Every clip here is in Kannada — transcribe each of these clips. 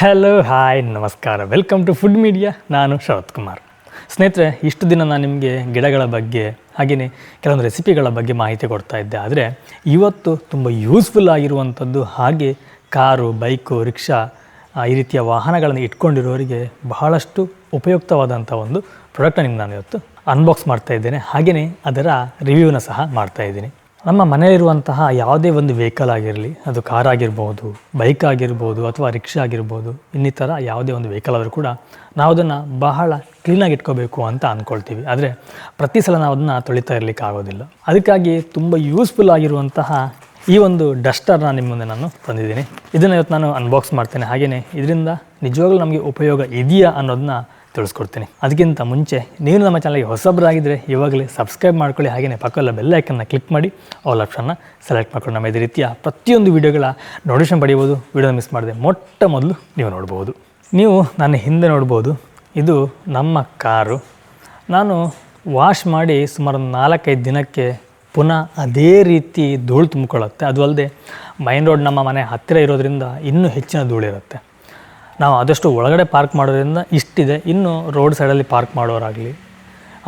ಹಲೋ ಹಾಯ್ ನಮಸ್ಕಾರ, ವೆಲ್ಕಮ್ ಟು ಫುಡ್ ಮೀಡಿಯಾ. ನಾನು ಶರತ್ ಕುಮಾರ್. ಸ್ನೇಹಿತರೆ, ಇಷ್ಟು ದಿನ ನಾನು ನಿಮಗೆ ಗಿಡಗಳ ಬಗ್ಗೆ ಹಾಗೆಯೇ ಕೆಲವೊಂದು ರೆಸಿಪಿಗಳ ಬಗ್ಗೆ ಮಾಹಿತಿ ಕೊಡ್ತಾ ಇದ್ದೆ. ಆದರೆ ಇವತ್ತು ತುಂಬ ಯೂಸ್ಫುಲ್ ಆಗಿರುವಂಥದ್ದು, ಹಾಗೆ ಕಾರು, ಬೈಕು, ರಿಕ್ಷಾ ಈ ರೀತಿಯ ವಾಹನಗಳನ್ನು ಇಟ್ಕೊಂಡಿರೋರಿಗೆ ಬಹಳಷ್ಟು ಉಪಯುಕ್ತವಾದಂಥ ಒಂದು ಪ್ರಾಡಕ್ಟನ್ನು ನಿಮ್ಗೆ ನಾನು ಇವತ್ತು ಅನ್ಬಾಕ್ಸ್ ಮಾಡ್ತಾ ಇದ್ದೇನೆ. ಹಾಗೆಯೇ ಅದರ ರಿವ್ಯೂನ ಸಹ ಮಾಡ್ತಾ ಇದ್ದೀನಿ. ನಮ್ಮ ಮನೆಯಲ್ಲಿರುವಂತಹ ಯಾವುದೇ ಒಂದು ವೆಹಿಕಲ್ ಆಗಿರಲಿ, ಅದು ಕಾರ್ ಆಗಿರ್ಬೋದು, ಬೈಕ್ ಆಗಿರ್ಬೋದು, ಅಥವಾ ರಿಕ್ಷಾ ಆಗಿರ್ಬೋದು, ಇನ್ನಿತರ ಯಾವುದೇ ಒಂದು ವೆಹಿಕಲ್ ಆದರೂ ಕೂಡ ನಾವು ಅದನ್ನು ಬಹಳ ಕ್ಲೀನಾಗಿ ಇಟ್ಕೋಬೇಕು ಅಂತ ಅಂದ್ಕೊಳ್ತೀವಿ. ಆದರೆ ಪ್ರತಿ ಸಲ ನಾವು ಅದನ್ನು ತೊಳಿತಾ ಇರಲಿಕ್ಕೆ ಆಗೋದಿಲ್ಲ. ಅದಕ್ಕಾಗಿ ತುಂಬ ಯೂಸ್ಫುಲ್ ಆಗಿರುವಂತಹ ಈ ಒಂದು ಡಸ್ಟರ್ನ ನಿಮ್ಮ ಮುಂದೆ ನಾನು ತಂದಿದ್ದೀನಿ. ಇದನ್ನು ಇವತ್ತು ನಾನು ಅನ್ಬಾಕ್ಸ್ ಮಾಡ್ತೇನೆ. ಹಾಗೆಯೇ ಇದರಿಂದ ನಿಜವಾಗ್ಲೂ ನಮಗೆ ಉಪಯೋಗ ಇದೆಯಾ ಅನ್ನೋದನ್ನ ತಿಳಿಸ್ಕೊಡ್ತೀನಿ. ಅದಕ್ಕಿಂತ ಮುಂಚೆ ನೀವು ನಮ್ಮ ಚಾನಲ್ಗೆ ಹೊಸಬರಾಗಿದ್ದರೆ ಇವಾಗಲೇ ಸಬ್ಸ್ಕ್ರೈಬ್ ಮಾಡ್ಕೊಳ್ಳಿ. ಹಾಗೆಯೇ ಪಕ್ಕದ ಬೆಲ್ ಐಕನ್ನ ಕ್ಲಿಕ್ ಮಾಡಿ ಆಲ್ ಆಪ್ಷನ್ನ ಸೆಲೆಕ್ಟ್ ಮಾಡ್ಕೊಂಡು ನಮ್ಮ ಇದೇ ರೀತಿಯ ಪ್ರತಿಯೊಂದು ವೀಡಿಯೋಗಳ ನೋಟಿಫಿಕೇಷನ್ ಪಡೆಯಬಹುದು. ವೀಡಿಯೋನ ಮಿಸ್ ಮಾಡದೆ ಮೊಟ್ಟ ಮೊದಲು ನೀವು ನೋಡ್ಬೋದು. ನೀವು ನನ್ನ ಹಿಂದೆ ನೋಡ್ಬೋದು, ಇದು ನಮ್ಮ ಕಾರು. ನಾನು ವಾಶ್ ಮಾಡಿ ಸುಮಾರು 4-5 ದಿನಕ್ಕೆ ಪುನಃ ಅದೇ ರೀತಿ ಧೂಳು ತುಂಬಿಕೊಳ್ಳುತ್ತೆ. ಅದು ಅಲ್ಲದೆ ಮೈನ್ ರೋಡ್ ನಮ್ಮ ಮನೆ ಹತ್ತಿರ ಇರೋದ್ರಿಂದ ಇನ್ನೂ ಹೆಚ್ಚಿನ ಧೂಳಿರುತ್ತೆ. ನಾವು ಆದಷ್ಟು ಒಳಗಡೆ ಪಾರ್ಕ್ ಮಾಡೋದ್ರಿಂದ ಇಷ್ಟಿದೆ. ಇನ್ನು ರೋಡ್ ಸೈಡಲ್ಲಿ ಪಾರ್ಕ್ ಮಾಡೋರಾಗಲಿ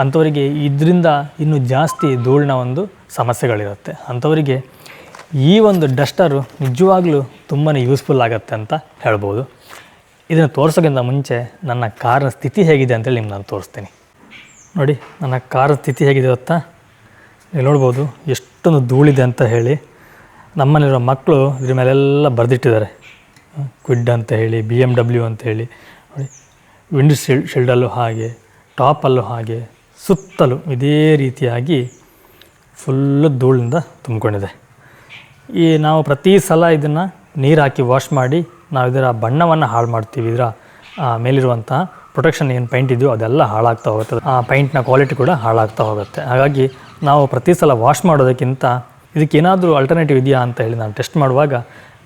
ಅಂಥವರಿಗೆ ಇದರಿಂದ ಇನ್ನೂ ಜಾಸ್ತಿ ಧೂಳಿನ ಒಂದು ಸಮಸ್ಯೆಗಳಿರುತ್ತೆ. ಅಂಥವರಿಗೆ ಈ ಒಂದು ಡಸ್ಟರು ನಿಜವಾಗ್ಲೂ ತುಂಬಾ ಯೂಸ್ಫುಲ್ ಆಗುತ್ತೆ ಅಂತ ಹೇಳ್ಬೋದು. ಇದನ್ನು ತೋರಿಸೋಕ್ಕಿಂತ ಮುಂಚೆ ನನ್ನ ಕಾರಿನ ಸ್ಥಿತಿ ಹೇಗಿದೆ ಅಂತೇಳಿ ನಿಮ್ಗೆ ನಾನು ತೋರಿಸ್ತೀನಿ. ನೋಡಿ, ನನ್ನ ಕಾರ್ ಸ್ಥಿತಿ ಹೇಗಿದೆ ಗೊತ್ತಾ? ನೀವು ನೋಡ್ಬೋದು ಎಷ್ಟೊಂದು ಧೂಳಿದೆ ಅಂತ ಹೇಳಿ. ನಮ್ಮಲ್ಲಿರೋ ಮಕ್ಕಳು ಇದ್ರ ಮೇಲೆಲ್ಲ ಬರೆದಿಟ್ಟಿದ್ದಾರೆ, ಕ್ವಿಡ್ ಅಂತ ಹೇಳಿ, BMW ಅಂತ ಹೇಳಿ. ನೋಡಿ, ವಿಂಡ್ ಶೀಲ್ಡಲ್ಲೂ ಹಾಗೆ, ಟಾಪಲ್ಲೂ ಹಾಗೆ, ಸುತ್ತಲೂ ಇದೇ ರೀತಿಯಾಗಿ ಫುಲ್ಲು ಧೂಳಿಂದ ತುಂಬಿಕೊಂಡಿದೆ. ನಾವು ಪ್ರತಿ ಸಲ ಇದನ್ನು ನೀರು ಹಾಕಿ ವಾಶ್ ಮಾಡಿ ನಾವು ಇದರ ಬಣ್ಣವನ್ನು ಹಾಳು ಮಾಡ್ತೀವಿ. ಇದರ ಮೇಲಿರುವಂತಹ ಪ್ರೊಟೆಕ್ಷನ್ ಏನು ಪೈಂಟ್ ಇದೆಯೋ ಅದೆಲ್ಲ ಹಾಳಾಗ್ತಾ ಹೋಗುತ್ತೆ. ಆ ಪೈಂಟ್ನ ಕ್ವಾಲಿಟಿ ಕೂಡ ಹಾಳಾಗ್ತಾ ಹೋಗುತ್ತೆ. ಹಾಗಾಗಿ ನಾವು ಪ್ರತಿ ಸಲ ವಾಶ್ ಮಾಡೋದಕ್ಕಿಂತ ಇದಕ್ಕೇನಾದರೂ ಆಲ್ಟರ್ನೇಟಿವ್ ಇದೆಯಾ ಅಂತ ಹೇಳಿ ನಾನು ಟೆಸ್ಟ್ ಮಾಡುವಾಗ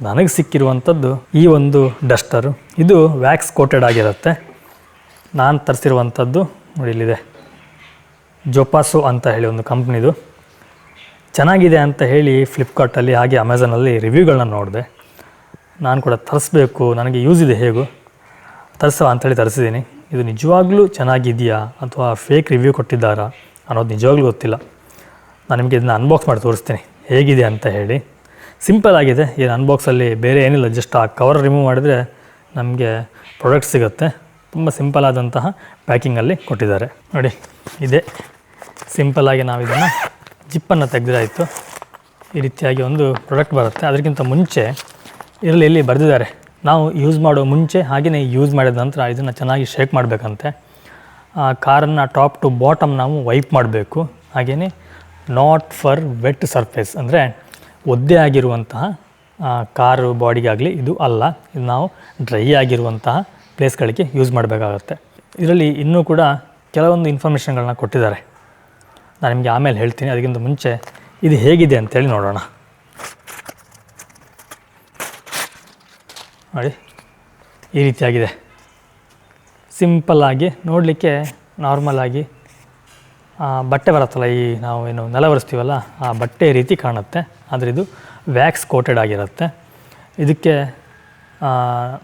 ನನಗೆ ಸಿಕ್ಕಿರುವಂಥದ್ದು ಈ ಒಂದು ಡಸ್ಟರು. ಇದು ವ್ಯಾಕ್ಸ್ ಕೋಟೆಡ್ ಆಗಿರುತ್ತೆ. ನಾನು ತರಿಸಿರುವಂಥದ್ದು ನೋಡಿ, ಇಲ್ಲಿದೆ ಜೋಪಾಸು ಅಂತ ಹೇಳಿ ಒಂದು ಕಂಪ್ನಿದು. ಚೆನ್ನಾಗಿದೆ ಅಂತ ಹೇಳಿ ಫ್ಲಿಪ್ಕಾರ್ಟಲ್ಲಿ ಹಾಗೆ ಅಮೆಝಾನಲ್ಲಿ ರಿವ್ಯೂಗಳನ್ನ ನೋಡಿದೆ. ನಾನು ಕೂಡ ತರಿಸ್ಬೇಕು, ನನಗೆ ಯೂಸ್ ಇದೆ ಹೇಗೂ ತರಿಸೋ ಅಂಥೇಳಿ ತರಿಸಿದ್ದೀನಿ. ಇದು ನಿಜವಾಗ್ಲೂ ಚೆನ್ನಾಗಿದೆಯಾ ಅಥವಾ ಫೇಕ್ ರಿವ್ಯೂ ಕೊಟ್ಟಿದ್ದಾರಾ ಅನ್ನೋದು ನಿಜವಾಗ್ಲೂ ಗೊತ್ತಿಲ್ಲ. ನಾನು ನಿಮಗೆ ಇದನ್ನು ಅನ್ಬಾಕ್ಸ್ ಮಾಡಿ ತೋರಿಸ್ತೀನಿ ಹೇಗಿದೆ ಅಂತ ಹೇಳಿ. ಸಿಂಪಲ್ ಆಗಿದೆ. ಏನು ಅನ್ಬಾಕ್ಸಲ್ಲಿ ಬೇರೆ ಏನಿಲ್ಲ, ಜಸ್ಟ್ ಆ ಕವರ್ ರಿಮೂವ್ ಮಾಡಿದರೆ ನಮಗೆ ಪ್ರಾಡಕ್ಟ್ ಸಿಗುತ್ತೆ. ತುಂಬ ಸಿಂಪಲ್ ಆದಂತಹ ಪ್ಯಾಕಿಂಗಲ್ಲಿ ಕೊಟ್ಟಿದ್ದಾರೆ. ನೋಡಿ, ಇದೇ ಸಿಂಪಲ್ಲಾಗಿ ನಾವು ಇದನ್ನು ಜಿಪ್ಪನ್ನು ತೆಗೆದಾಯಿತು. ಈ ರೀತಿಯಾಗಿ ಒಂದು ಪ್ರಾಡಕ್ಟ್ ಬರುತ್ತೆ. ಅದಕ್ಕಿಂತ ಮುಂಚೆ ಇದರಲ್ಲಿ ಇಲ್ಲಿ ಬರೆದಿದ್ದಾರೆ, ನಾವು ಯೂಸ್ ಮಾಡೋ ಮುಂಚೆ ಹಾಗೆಯೇ ಯೂಸ್ ಮಾಡಿದ ನಂತರ ಇದನ್ನು ಚೆನ್ನಾಗಿ ಶೇಕ್ ಮಾಡಬೇಕಂತೆ. ಕಾರನ್ನು ಟಾಪ್ ಟು ಬಾಟಮ್ ನಾವು ವೈಪ್ ಮಾಡಬೇಕು. ಹಾಗೆಯೇ ನಾಟ್ ಫಾರ್ ವೆಟ್ ಸರ್ಫೇಸ್, ಅಂದರೆ ಒದ್ದೆ ಆಗಿರುವಂತಹ ಕಾರು ಬಾಡಿಗಾಗಲಿ ಇದು ಅಲ್ಲ. ಇದು ನಾವು ಡ್ರೈ ಆಗಿರುವಂತಹ ಪ್ಲೇಸ್ಗಳಿಗೆ ಯೂಸ್ ಮಾಡಬೇಕಾಗತ್ತೆ. ಇದರಲ್ಲಿ ಇನ್ನೂ ಕೂಡ ಕೆಲವೊಂದು ಇನ್ಫಾರ್ಮೇಷನ್ಗಳನ್ನ ಕೊಟ್ಟಿದ್ದಾರೆ, ನಾನು ನಿಮಗೆ ಆಮೇಲೆ ಹೇಳ್ತೀನಿ. ಅದಕ್ಕಿಂತ ಮುಂಚೆ ಇದು ಹೇಗಿದೆ ಅಂತೇಳಿ ನೋಡೋಣ. ನೋಡಿ, ಈ ರೀತಿಯಾಗಿದೆ. ಸಿಂಪಲ್ಲಾಗಿ ನೋಡಲಿಕ್ಕೆ ನಾರ್ಮಲಾಗಿ ಬಟ್ಟೆ ಬರುತ್ತಲ್ಲ, ಈ ನಾವು ಏನು ನೆಲ ಒರೆಸ್ತೀವಲ್ಲ ಆ ಬಟ್ಟೆ ರೀತಿ ಕಾಣುತ್ತೆ. ಆದರೆ ಇದು ವ್ಯಾಕ್ಸ್ ಕೋಟೆಡ್ ಆಗಿರುತ್ತೆ. ಇದಕ್ಕೆ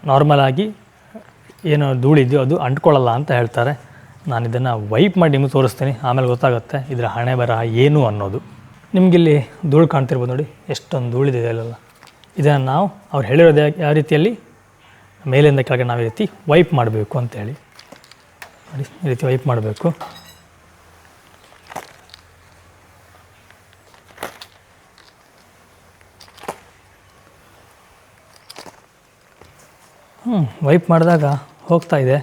ನಾರ್ಮಲಾಗಿ ಏನು ಧೂಳಿದೆಯೋ ಅದು ಅಂಟ್ಕೊಳ್ಳಲ್ಲ ಅಂತ ಹೇಳ್ತಾರೆ. ನಾನು ಇದನ್ನು ವೈಪ್ ಮಾಡಿ ನಿಮಗೆ ತೋರಿಸ್ತೀನಿ, ಆಮೇಲೆ ಗೊತ್ತಾಗುತ್ತೆ ಇದರ ಹಣೆ ಬರ ಏನು ಅನ್ನೋದು. ನಿಮಗಿಲ್ಲಿ ಧೂಳು ಕಾಣ್ತಿರ್ಬೋದು ನೋಡಿ, ಎಷ್ಟೊಂದು ಧೂಳಿದೆ ಅಲ್ಲೆಲ್ಲ. ಇದನ್ನು ನಾವು ಅವ್ರು ಹೇಳಿರೋದು ಯಾವ ರೀತಿಯಲ್ಲಿ ಮೇಲಿಂದ ಕೆಳಗೆ ನಾವು ಈ ರೀತಿ ವೈಪ್ ಮಾಡಬೇಕು ಅಂತೇಳಿ. ನೋಡಿ, ಈ ರೀತಿ ವೈಪ್ ಮಾಡಬೇಕು. ವೈಪ್ ಮಾಡಿದಾಗ ಹೋಗ್ತಾ ಇದೆ.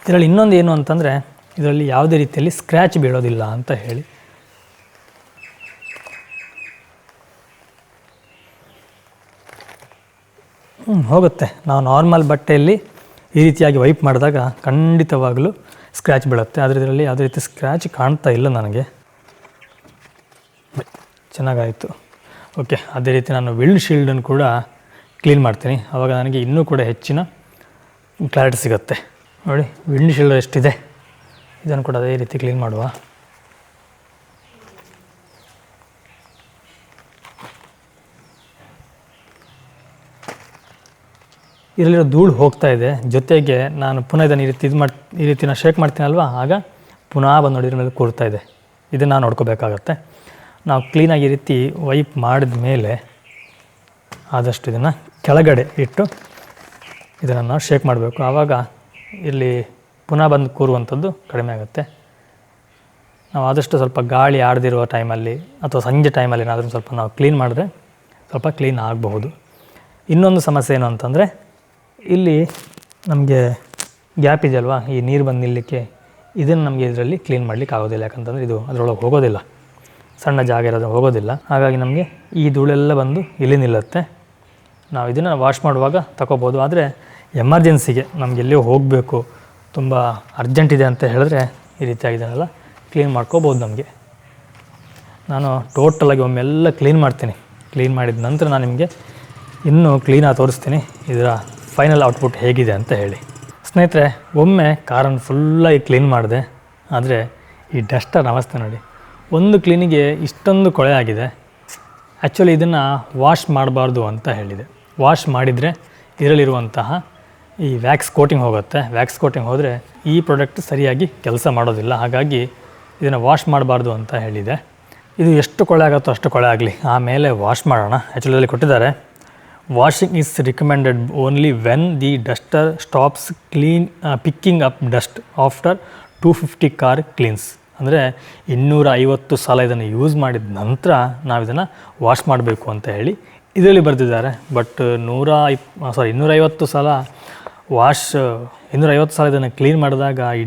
ಇದರಲ್ಲಿ ಇನ್ನೊಂದು ಏನು ಅಂತಂದರೆ, ಇದರಲ್ಲಿ ಯಾವುದೇ ರೀತಿಯಲ್ಲಿ ಸ್ಕ್ರ್ಯಾಚ್ ಬೀಳೋದಿಲ್ಲ ಅಂತ ಹೇಳಿ. ಹೋಗುತ್ತೆ. ನಾವು ನಾರ್ಮಲ್ ಬಟ್ಟೆಯಲ್ಲಿ ಈ ರೀತಿಯಾಗಿ ವೈಪ್ ಮಾಡಿದಾಗ ಖಂಡಿತವಾಗಲೂ ಸ್ಕ್ರ್ಯಾಚ್ ಬೀಳುತ್ತೆ. ಆದರೆ ಇದರಲ್ಲಿ ಯಾವುದೇ ರೀತಿ ಸ್ಕ್ರ್ಯಾಚ್ ಕಾಣ್ತಾ ಇಲ್ಲ ನನಗೆ. ಚೆನ್ನಾಗಾಯಿತು. ಓಕೆ, ಅದೇ ರೀತಿ ನಾನು ವಿಂಡ್ ಶೀಲ್ಡನ್ನು ಕೂಡ ಕ್ಲೀನ್ ಮಾಡ್ತೀನಿ. ಆವಾಗ ನನಗೆ ಇನ್ನೂ ಕೂಡ ಹೆಚ್ಚಿನ ಕ್ಲಾರಿಟಿ ಸಿಗುತ್ತೆ. ನೋಡಿ, ವಿಂಡ್ ಶೀಲ್ಡ್ ಎಷ್ಟಿದೆ, ಇದನ್ನು ಕೂಡ ಅದೇ ರೀತಿ ಕ್ಲೀನ್ ಮಾಡುವ. ಇದರಲ್ಲಿರೋ ಧೂಳು ಹೋಗ್ತಾ ಇದೆ. ಜೊತೆಗೆ ನಾನು ಪುನಃ ಇದನ್ನು ಈ ರೀತಿ ನಾನು ಶೇಕ್ ಮಾಡ್ತೀನಲ್ವ, ಆಗ ಪುನಃ ಬಂದು ನೋಡಿ ಇದ್ರ ಮೇಲೆ ಕೂರ್ತಾ ಇದೆ. ಇದನ್ನು ನಾವು ನೋಡ್ಕೋಬೇಕಾಗತ್ತೆ. ನಾವು ಕ್ಲೀನಾಗಿ ಈ ರೀತಿ ವೈಪ್ ಮಾಡಿದ ಮೇಲೆ ಆದಷ್ಟು ಇದನ್ನು ಕೆಳಗಡೆ ಇಟ್ಟು ಇದನ್ನು ನಾವು ಶೇಕ್ ಮಾಡಬೇಕು. ಆವಾಗ ಇಲ್ಲಿ ಪುನಃ ಬಂದು ಕೂರುವಂಥದ್ದು ಕಡಿಮೆ ಆಗುತ್ತೆ. ನಾವು ಆದಷ್ಟು ಸ್ವಲ್ಪ ಗಾಳಿ ಆಡದಿರುವ ಟೈಮಲ್ಲಿ ಅಥವಾ ಸಂಜೆ ಟೈಮಲ್ಲಿ ಏನಾದರೂ ಸ್ವಲ್ಪ ನಾವು ಕ್ಲೀನ್ ಮಾಡಿದ್ರೆ ಸ್ವಲ್ಪ ಕ್ಲೀನ್ ಆಗಬಹುದು. ಇನ್ನೊಂದು ಸಮಸ್ಯೆ ಏನು ಅಂತಂದರೆ, ಇಲ್ಲಿ ನಮಗೆ ಗ್ಯಾಪ್ ಇದೆಯಲ್ವಾ, ಈ ನೀರು ಬಂದು ನಿಲ್ಲಲಿಕ್ಕೆ, ಇದನ್ನು ನಮಗೆ ಇದರಲ್ಲಿ ಕ್ಲೀನ್ ಮಾಡಲಿಕ್ಕೆ ಆಗೋದಿಲ್ಲ. ಯಾಕಂತಂದರೆ ಇದು ಅದರೊಳಗೆ ಹೋಗೋದಿಲ್ಲ, ಸಣ್ಣ ಜಾಗ ಇರೋದು ಹೋಗೋದಿಲ್ಲ. ಹಾಗಾಗಿ ನಮಗೆ ಈ ಧೂಳೆಲ್ಲ ಬಂದು ಇಲ್ಲಿ ನಿಲ್ಲುತ್ತೆ. ನಾವು ಇದನ್ನು ವಾಶ್ ಮಾಡುವಾಗ ತಗೋಬೋದು. ಆದರೆ ಎಮರ್ಜೆನ್ಸಿಗೆ ನಮ್ಗೆ ಎಲ್ಲಿಯೋ ಹೋಗಬೇಕು, ತುಂಬ ಅರ್ಜೆಂಟ್ ಇದೆ ಅಂತ ಹೇಳಿದ್ರೆ ಈ ರೀತಿಯಾಗಿ ಇದನ್ನೆಲ್ಲ ಕ್ಲೀನ್ ಮಾಡ್ಕೋಬೋದು ನಮಗೆ. ನಾನು ಟೋಟಲಾಗಿ ಒಮ್ಮೆಲ್ಲ ಕ್ಲೀನ್ ಮಾಡ್ತೀನಿ. ಕ್ಲೀನ್ ಮಾಡಿದ ನಂತರ ನಾನು ನಿಮಗೆ ಇನ್ನೂ ಕ್ಲೀನಾಗಿ ತೋರಿಸ್ತೀನಿ ಇದರ ಫೈನಲ್ ಔಟ್ಪುಟ್ ಹೇಗಿದೆ ಅಂತ ಹೇಳಿ. ಸ್ನೇಹಿತರೆ, ಒಮ್ಮೆ ಕಾರನ್ನು ಫುಲ್ಲಾಗಿ ಕ್ಲೀನ್ ಮಾಡಿದೆ. ಆದರೆ ಈ ಡಸ್ಟರ್ ಅವಸ್ಥೆ ನೋಡಿ, ಒಂದು ಕ್ಲೀನಿಗೆ ಇಷ್ಟೊಂದು ಕೊಳೆ ಆಗಿದೆ. ಆ್ಯಕ್ಚುಲಿ ಇದನ್ನು ವಾಶ್ ಮಾಡಬಾರ್ದು ಅಂತ ಹೇಳಿದೆ. ವಾಶ್ ಮಾಡಿದರೆ ಇದರಲ್ಲಿರುವಂತಹ ಈ ವ್ಯಾಕ್ಸ್ ಕೋಟಿಂಗ್ ಹೋಗುತ್ತೆ. ವ್ಯಾಕ್ಸ್ ಕೋಟಿಂಗ್ ಹೋದರೆ ಈ ಪ್ರಾಡಕ್ಟ್ ಸರಿಯಾಗಿ ಕೆಲಸ ಮಾಡೋದಿಲ್ಲ. ಹಾಗಾಗಿ ಇದನ್ನು ವಾಶ್ ಮಾಡಬಾರ್ದು ಅಂತ ಹೇಳಿದೆ. ಇದು ಎಷ್ಟು ಕೊಳೆ ಆಗುತ್ತೋ ಅಷ್ಟು ಕೊಳೆ ಆಗಲಿ, ಆಮೇಲೆ ವಾಶ್ ಮಾಡೋಣ. ಆ್ಯಕ್ಚುಲಿ ಇದರಲ್ಲಿ ಕೊಟ್ಟಿದ್ದಾರೆ, washing is recommended only when the Duster stops picking up dust after 250 car cleanse. ಅಂದರೆ 250 ಸಲ ಇದನ್ನು ಯೂಸ್ ಮಾಡಿದ ನಂತರ ನಾವು ಇದನ್ನು ವಾಶ್ ಮಾಡಬೇಕು ಅಂತ ಹೇಳಿ ಇದರಲ್ಲಿ ಬರೆದಿದ್ದಾರೆ. ಬಟ್ 250 ಸಲ 250 ಸಲ ಇದನ್ನು ಕ್ಲೀನ್ ಮಾಡಿದಾಗ ಈ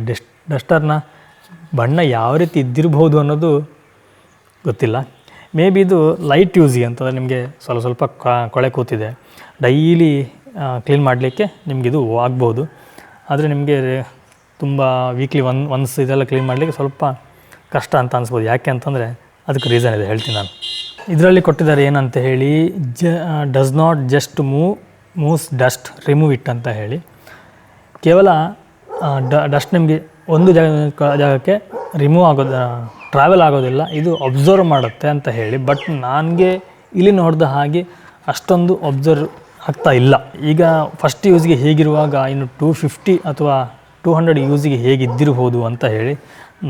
ಡಸ್ಟರ್ನ ಬಣ್ಣ ಯಾವ ರೀತಿ ಇದ್ದಿರಬಹುದು ಅನ್ನೋದು ಗೊತ್ತಿಲ್ಲ. ಮೇ ಬಿ ಇದು ಲೈಟ್ ಯೂಸಿಗೆ ಅಂತಂದರೆ ನಿಮಗೆ ಸ್ವಲ್ಪ ಕೊಳೆ ಕೂತಿದೆ, ಡೈಲಿ ಕ್ಲೀನ್ ಮಾಡಲಿಕ್ಕೆ ನಿಮಗಿದು ಆಗ್ಬೋದು. ಆದರೆ ನಿಮಗೆ ತುಂಬ ವೀಕ್ಲಿ ಒನ್ಸ್ ಇದೆಲ್ಲ ಕ್ಲೀನ್ ಮಾಡಲಿಕ್ಕೆ ಸ್ವಲ್ಪ ಕಷ್ಟ ಅಂತ ಅನಿಸ್ಬೋದು. ಯಾಕೆ ಅಂತಂದರೆ ಅದಕ್ಕೆ ರೀಸನ್ ಇದೆ, ಹೇಳ್ತೀನಿ ನಾನು. ಇದರಲ್ಲಿ ಕೊಟ್ಟಿದ್ದಾರೆ ಏನಂತ ಹೇಳಿ, does not just moves dust, remove it ಅಂತ ಹೇಳಿ. ಕೇವಲ ಡಸ್ಟ್ ನಿಮಗೆ ಒಂದು ಜಾಗಕ್ಕೆ ರಿಮೂವ್ ಟ್ರಾವೆಲ್ ಆಗೋದಿಲ್ಲ, ಇದು ಅಬ್ಸರ್ವ್ ಮಾಡುತ್ತೆ ಅಂತ ಹೇಳಿ. ಬಟ್ ನನಗೆ ಇಲ್ಲಿ ನೋಡಿದ ಹಾಗೆ ಅಷ್ಟೊಂದು ಅಬ್ಸರ್ವ್ ಆಗ್ತಾ ಇಲ್ಲ. ಈಗ ಫಸ್ಟ್ ಯೂಸ್ಗೆ ಹೇಗಿರುವಾಗ ಇನ್ನು 250 ಅಥವಾ 200 ಯೂಸಿಗೆ ಹೇಗಿದ್ದಿರಬಹುದು ಅಂತ ಹೇಳಿ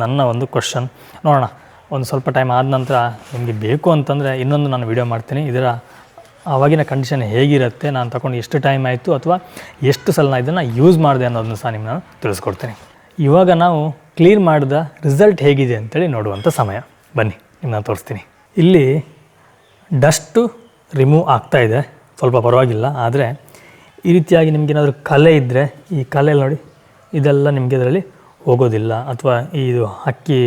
ನನ್ನ ಒಂದು ಕ್ವಶನ್. ನೋಡೋಣ, ಒಂದು ಸ್ವಲ್ಪ ಟೈಮ್ ಆದ ನಂತರ ನಿಮಗೆ ಬೇಕು ಅಂತಂದರೆ ಇನ್ನೊಂದು ನಾನು ವಿಡಿಯೋ ಮಾಡ್ತೀನಿ. ಇದರ ಆವಾಗಿನ ಕಂಡೀಷನ್ ಹೇಗಿರುತ್ತೆ, ನಾನು ತಗೊಂಡು ಎಷ್ಟು ಟೈಮ್ ಆಯಿತು ಅಥವಾ ಎಷ್ಟು ಸಲ ನಾನು ಇದನ್ನು ಯೂಸ್ ಮಾಡಿದೆ ಅನ್ನೋದನ್ನು ಸಹ ನಿಮ್ಗೆ ನಾನು ತಿಳಿಸ್ಕೊಡ್ತೀನಿ. ಇವಾಗ ನಾವು ಕ್ಲೀನ್ ಮಾಡಿದ ರಿಸಲ್ಟ್ ಹೇಗಿದೆ ಅಂತೇಳಿ ನೋಡುವಂಥ ಸಮಯ. ಬನ್ನಿ, ನಿಮ್ಮನ್ನ ತೋರಿಸ್ತೀನಿ. ಇಲ್ಲಿ ಡಸ್ಟು ರಿಮೂವ್ ಆಗ್ತಾಯಿದೆ, ಸ್ವಲ್ಪ ಪರವಾಗಿಲ್ಲ. ಆದರೆ ಈ ರೀತಿಯಾಗಿ ನಿಮಗೇನಾದರೂ ಕಲೆ ಇದ್ದರೆ, ಈ ಕಲೆ ನೋಡಿ ಇದೆಲ್ಲ ನಿಮಗೆ ಇದರಲ್ಲಿ ಹೋಗೋದಿಲ್ಲ. ಅಥವಾ ಇದು ಅಕ್ಕಿ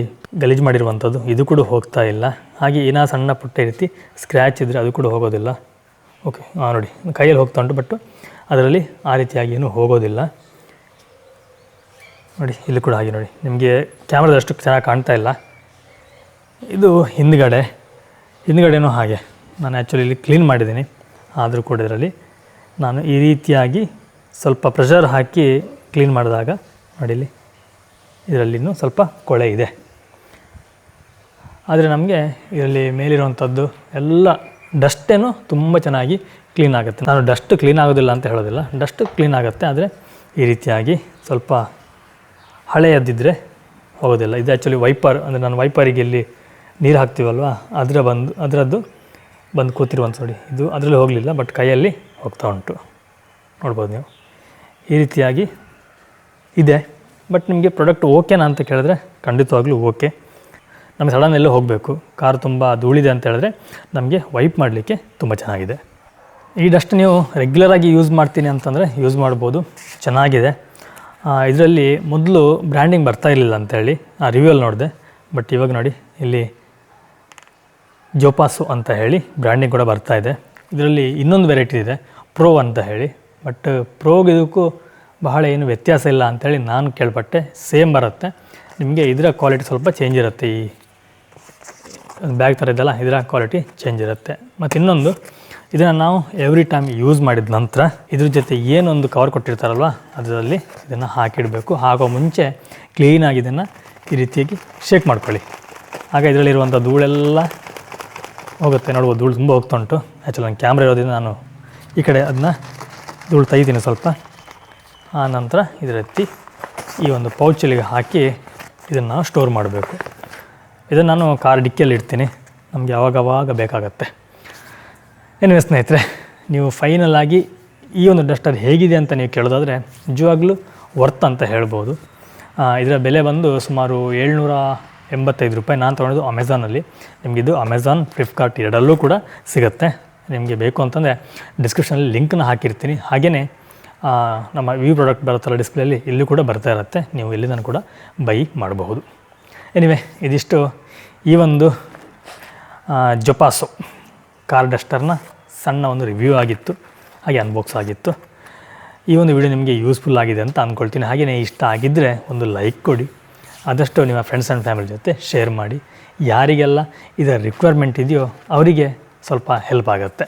ಗಲೀಜು ಮಾಡಿರುವಂಥದ್ದು ಇದು ಕೂಡ ಹೋಗ್ತಾ ಇಲ್ಲ. ಹಾಗೆ ಏನೋ ಸಣ್ಣ ಪುಟ್ಟ ರೀತಿ ಸ್ಕ್ರ್ಯಾಚ್ ಇದ್ದರೆ ಅದು ಕೂಡ ಹೋಗೋದಿಲ್ಲ. ಓಕೆ, ನೋಡಿ ಕೈಯಲ್ಲಿ ಹೋಗ್ತಾ ಉಂಟು, ಬಟ್ ಅದರಲ್ಲಿ ಆ ರೀತಿಯಾಗಿ ಏನೂ ಹೋಗೋದಿಲ್ಲ. ನೋಡಿ ಇಲ್ಲಿ ಕೂಡ ಹಾಗೆ ನೋಡಿ, ನಿಮಗೆ ಕ್ಯಾಮ್ರಾದಷ್ಟು ಚೆನ್ನಾಗಿ ಕಾಣ್ತಾ ಇಲ್ಲ. ಇದು ಹಿಂದ್ಗಡೆನೂ ಹಾಗೆ ನಾನು ಆ್ಯಕ್ಚುಲಿ ಇಲ್ಲಿ ಕ್ಲೀನ್ ಮಾಡಿದ್ದೀನಿ. ಆದರೂ ಕೂಡ ಇದರಲ್ಲಿ ನಾನು ಈ ರೀತಿಯಾಗಿ ಸ್ವಲ್ಪ ಪ್ರೆಷರ್ ಹಾಕಿ ಕ್ಲೀನ್ ಮಾಡಿದಾಗ ನೋಡಿ ಇದರಲ್ಲಿನೂ ಸ್ವಲ್ಪ ಕೊಳೆ ಇದೆ. ಆದರೆ ನಮಗೆ ಇದರಲ್ಲಿ ಮೇಲಿರುವಂಥದ್ದು ಎಲ್ಲ ಡಸ್ಟೇನು ತುಂಬ ಚೆನ್ನಾಗಿ ಕ್ಲೀನ್ ಆಗುತ್ತೆ. ನಾನು ಡಸ್ಟ್ ಕ್ಲೀನ್ ಆಗೋದಿಲ್ಲ ಅಂತ ಹೇಳೋದಿಲ್ಲ, ಡಸ್ಟ್ ಕ್ಲೀನ್ ಆಗುತ್ತೆ. ಆದರೆ ಈ ರೀತಿಯಾಗಿ ಸ್ವಲ್ಪ ಹಳೆಯದ್ದಿದ್ದರೆ ಹೋಗೋದಿಲ್ಲ. ಇದು ಆ್ಯಕ್ಚುಲಿ ವೈಪರ್, ಅಂದರೆ ನಾನು ವೈಪರಿಗೆ ಇಲ್ಲಿ ನೀರು ಹಾಕ್ತೀವಲ್ವ ಅದರದ್ದು ಬಂದು ಕೂತಿರುವಂಥ ನೋಡಿ, ಇದು ಅದರಲ್ಲಿ ಹೋಗಲಿಲ್ಲ, ಬಟ್ ಕೈಯಲ್ಲಿ ಹೋಗ್ತಾ ಉಂಟು, ನೋಡ್ಬೋದು ನೀವು. ಈ ರೀತಿಯಾಗಿ ಇದೆ. ಬಟ್ ನಿಮಗೆ ಪ್ರಾಡಕ್ಟ್ ಓಕೆನಾ ಅಂತ ಕೇಳಿದ್ರೆ ಖಂಡಿತವಾಗ್ಲೂ ಓಕೆ. ನಮಗೆ ಸಡನ್ ಎಲ್ಲೋ ಹೋಗಬೇಕು, ಕಾರ್ ತುಂಬ ಧೂಳಿದೆ ಅಂತ ಹೇಳಿದ್ರೆ ನಮಗೆ ವೈಪ್ ಮಾಡಲಿಕ್ಕೆ ತುಂಬ ಚೆನ್ನಾಗಿದೆ. ಈ ಡಸ್ಟ್ ನೀವು ರೆಗ್ಯುಲರಾಗಿ ಯೂಸ್ ಮಾಡ್ತೀನಿ ಅಂತಂದರೆ ಯೂಸ್ ಮಾಡ್ಬೋದು, ಚೆನ್ನಾಗಿದೆ. ಇದರಲ್ಲಿ ಮೊದಲು ಬ್ರ್ಯಾಂಡಿಂಗ್ ಬರ್ತಾ ಇರಲಿಲ್ಲ ಅಂತೇಳಿ ರಿವ್ಯೂಲ್ಲಿ ನೋಡಿದೆ. ಬಟ್ ಇವಾಗ ನೋಡಿ ಇಲ್ಲಿ ಜೋಪಾಸು ಅಂತ ಹೇಳಿ ಬ್ರ್ಯಾಂಡಿಂಗ್ ಕೂಡ ಬರ್ತಾ ಇದೆ. ಇದರಲ್ಲಿ ಇನ್ನೊಂದು ವೆರೈಟಿ ಇದೆ, ಪ್ರೋ ಅಂತ ಹೇಳಿ. ಬಟ್ ಪ್ರೋಗೆ ಇದಕ್ಕೂ ಬಹಳ ಏನು ವ್ಯತ್ಯಾಸ ಇಲ್ಲ ಅಂಥೇಳಿ ನಾನು ಕೇಳ್ಪಟ್ಟೆ. ಸೇಮ್ ಬರುತ್ತೆ, ನಿಮಗೆ ಇದರ ಕ್ವಾಲಿಟಿ ಸ್ವಲ್ಪ ಚೇಂಜ್ ಇರುತ್ತೆ. ಈ ಬ್ಯಾಗ್ ಥರ ಇದೆಲ್ಲ ಇದರ ಕ್ವಾಲಿಟಿ ಚೇಂಜ್ ಇರುತ್ತೆ. ಮತ್ತು ಇನ್ನೊಂದು, ಇದನ್ನು ನಾವು ಎವ್ರಿ ಟೈಮ್ ಯೂಸ್ ಮಾಡಿದ ನಂತರ ಇದ್ರ ಜೊತೆ ಏನೊಂದು ಕವರ್ ಕೊಟ್ಟಿರ್ತಾರಲ್ವ ಅದರಲ್ಲಿ ಇದನ್ನು ಹಾಕಿಡಬೇಕು. ಹಾಕೋ ಮುಂಚೆ ಕ್ಲೀನಾಗಿ ಇದನ್ನು ಈ ರೀತಿಯಾಗಿ ಶೇಕ್ ಮಾಡ್ಕೊಳ್ಳಿ. ಆಗ ಇದರಲ್ಲಿರುವಂಥ ಧೂಳೆಲ್ಲ ಹೋಗುತ್ತೆ. ನೋಡ್ಬೋದು, ಧೂಳು ತುಂಬ ಹೋಗ್ತಾ ಉಂಟು. ಆ್ಯಕ್ಚುಲಿ ನನ್ನ ಕ್ಯಾಮ್ರಾ ಇರೋದ್ರಿಂದ ನಾನು ಈ ಕಡೆ ಅದನ್ನ ಧೂಳು ತೆಗಿತೀನಿ ಸ್ವಲ್ಪ. ಆ ನಂತರ ಇದರ ಎತ್ತಿ ಈ ಒಂದು ಪೌಚಲ್ಲಿಗೆ ಹಾಕಿ ಇದನ್ನು ಸ್ಟೋರ್ ಮಾಡಬೇಕು. ಇದನ್ನು ನಾನು ಕಾರ್ ಡಿಕ್ಕಿಯಲ್ಲಿ ಇಡ್ತೀನಿ, ನಮಗೆ ಯಾವಾಗವಾಗ ಬೇಕಾಗತ್ತೆ. ಏನಿವೆ ಸ್ನೇಹಿತರೆ, ನೀವು ಫೈನಲ್ ಆಗಿ ಈ ಒಂದು ಡಸ್ಟರ್ ಹೇಗಿದೆ ಅಂತ ನೀವು ಕೇಳೋದಾದರೆ ನಿಜವಾಗ್ಲೂ ವರ್ತ್ ಅಂತ ಹೇಳ್ಬೋದು. ಇದರ ಬೆಲೆ ಬಂದು ಸುಮಾರು 785 ರೂಪಾಯಿ. ನಾನು ತೊಗೊಂಡಿದ್ದು ಅಮೆಝಾನಲ್ಲಿ. ನಿಮಗಿದು ಅಮೆಝಾನ್, ಫ್ಲಿಪ್ಕಾರ್ಟ್ ಎರಡಲ್ಲೂ ಕೂಡ ಸಿಗುತ್ತೆ. ನಿಮಗೆ ಬೇಕು ಅಂತಂದರೆ ಡಿಸ್ಕ್ರಿಪ್ಷನಲ್ಲಿ ಲಿಂಕ್ನ ಹಾಕಿರ್ತೀನಿ. ಹಾಗೆಯೇ ನಮ್ಮ ವ್ಯೂ ಪ್ರಾಡಕ್ಟ್ ಬರುತ್ತಲ್ಲ ಡಿಸ್ಪ್ಲೇಲಿ, ಇಲ್ಲೂ ಕೂಡ ಬರ್ತಾ ಇರುತ್ತೆ, ನೀವು ಇಲ್ಲಿಂದ ಕೂಡ ಬೈ ಮಾಡಬಹುದು. ಎನಿವೆ, ಇದಿಷ್ಟು ಈ ಒಂದು ಜೊಪಾಸೊ ಕಾರ್ ಡಸ್ಟರ್ನ ಸಣ್ಣ ಒಂದು ರಿವ್ಯೂ ಆಗಿತ್ತು, ಹಾಗೆ ಅನ್ಬಾಕ್ಸ್ ಆಗಿತ್ತು. ಈ ಒಂದು ವಿಡಿಯೋ ನಿಮಗೆ ಯೂಸ್ಫುಲ್ ಆಗಿದೆ ಅಂತ ಅಂದ್ಕೊಳ್ತೀನಿ. ಹಾಗೆಯೇ ಇಷ್ಟ ಆಗಿದ್ದರೆ ಒಂದು ಲೈಕ್ ಕೊಡಿ, ಆದಷ್ಟು ನಿಮ್ಮ ಫ್ರೆಂಡ್ಸ್ ಆ್ಯಂಡ್ ಫ್ಯಾಮಿಲಿ ಜೊತೆ ಶೇರ್ ಮಾಡಿ. ಯಾರಿಗೆಲ್ಲ ಇದರ ರಿಕ್ವೈರ್ಮೆಂಟ್ ಇದೆಯೋ ಅವರಿಗೆ ಸ್ವಲ್ಪ ಹೆಲ್ಪ್ ಆಗುತ್ತೆ.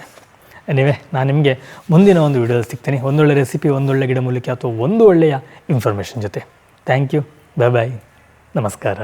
ಎನಿವೆ, ನಾನು ನಿಮಗೆ ಮುಂದಿನ ಒಂದು ವಿಡಿಯೋದಲ್ಲಿ ಸಿಗ್ತೀನಿ, ಒಂದೊಳ್ಳೆ ರೆಸಿಪಿ, ಒಂದೊಳ್ಳೆ ಗಿಡಮೂಲಿಕೆ ಅಥವಾ ಒಂದು ಒಳ್ಳೆಯ ಇನ್ಫಾರ್ಮೇಷನ್ ಜೊತೆ. ಥ್ಯಾಂಕ್ ಯು, ಬಾಯ್ ಬಾಯ್, ನಮಸ್ಕಾರ.